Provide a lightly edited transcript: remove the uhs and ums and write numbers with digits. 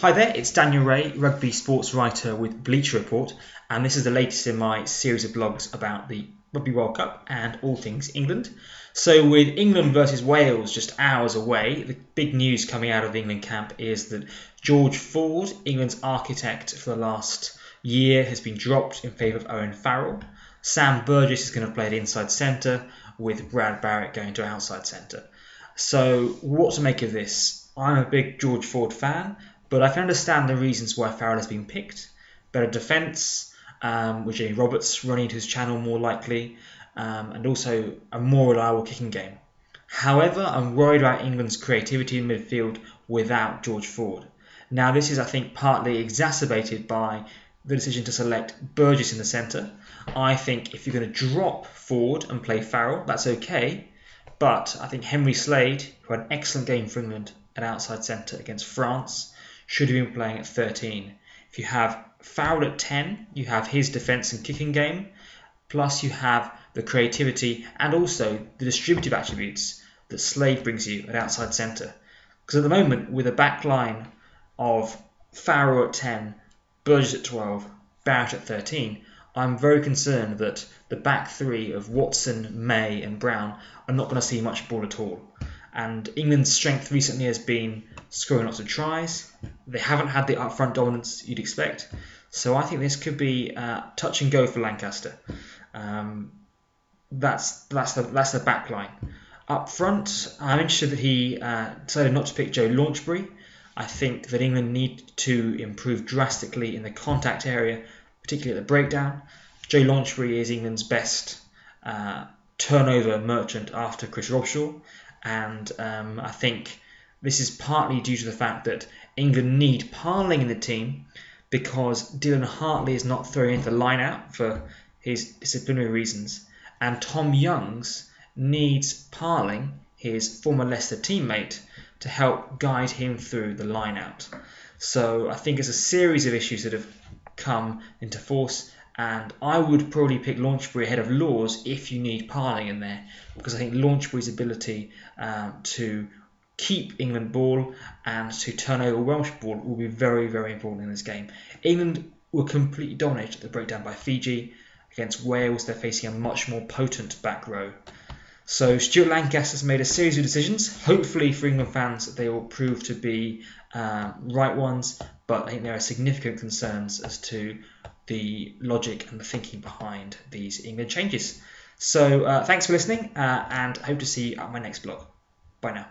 Hi there, it's Daniel Ray, rugby sports writer with Bleacher Report, and this is the latest in my series of blogs about the Rugby World Cup and all things England. So with England versus Wales just hours away, the big news coming out of the England camp is that George Ford, England's architect for the last year, has been dropped in favour of Owen Farrell. Sam Burgess is going to play at inside centre, with Brad Barrett going to outside centre. So what to make of this? I'm a big George Ford fan, but I can understand the reasons why Farrell has been picked. Better defence, with Jamie Roberts running to his channel more likely, and also a more reliable kicking game. However, I'm worried about England's creativity in midfield without George Ford. Now, this is, I think, partly exacerbated by the decision to select Burgess in the centre. I think if you're going to drop Ford and play Farrell, that's okay. But I think Henry Slade, who had an excellent game for England at outside centre against France, should have been playing at 13. If you have Farrell at 10, you have his defence and kicking game, plus you have the creativity and also the distributive attributes that Slade brings you at outside centre. Because at the moment, with a back line of Farrell at 10, Burgess at 12, Barrett at 13, I'm very concerned that the back three of Watson, May and Brown are not going to see much ball at all. And England's strength recently has been scoring lots of tries. They haven't had the up-front dominance you'd expect. So I think this could be touch and go for Lancaster. That's the back line. Up front, I'm interested that he decided not to pick Joe Launchbury. I think that England need to improve drastically in the contact area, particularly at the breakdown. Joe Launchbury is England's best turnover merchant after Chris Robshaw. And I think this is partly due to the fact that England need Parling in the team because Dylan Hartley is not throwing into the line out for his disciplinary reasons. And Tom Youngs needs Parling, his former Leicester teammate, to help guide him through the line out. So I think it's a series of issues that have come into force, and I would probably pick Launchbury ahead of Laws if you need Parling in there, because I think Launchbury's ability to keep England ball and to turn over Welsh ball will be very, very important in this game. England were completely dominated at the breakdown by Fiji. Against Wales, they're facing a much more potent back row. So Stuart Lancaster's made a series of decisions. Hopefully for England fans, they will prove to be right ones, but I think there are significant concerns as to the logic and the thinking behind these England changes. So thanks for listening, and hope to see you at my next blog. Bye now.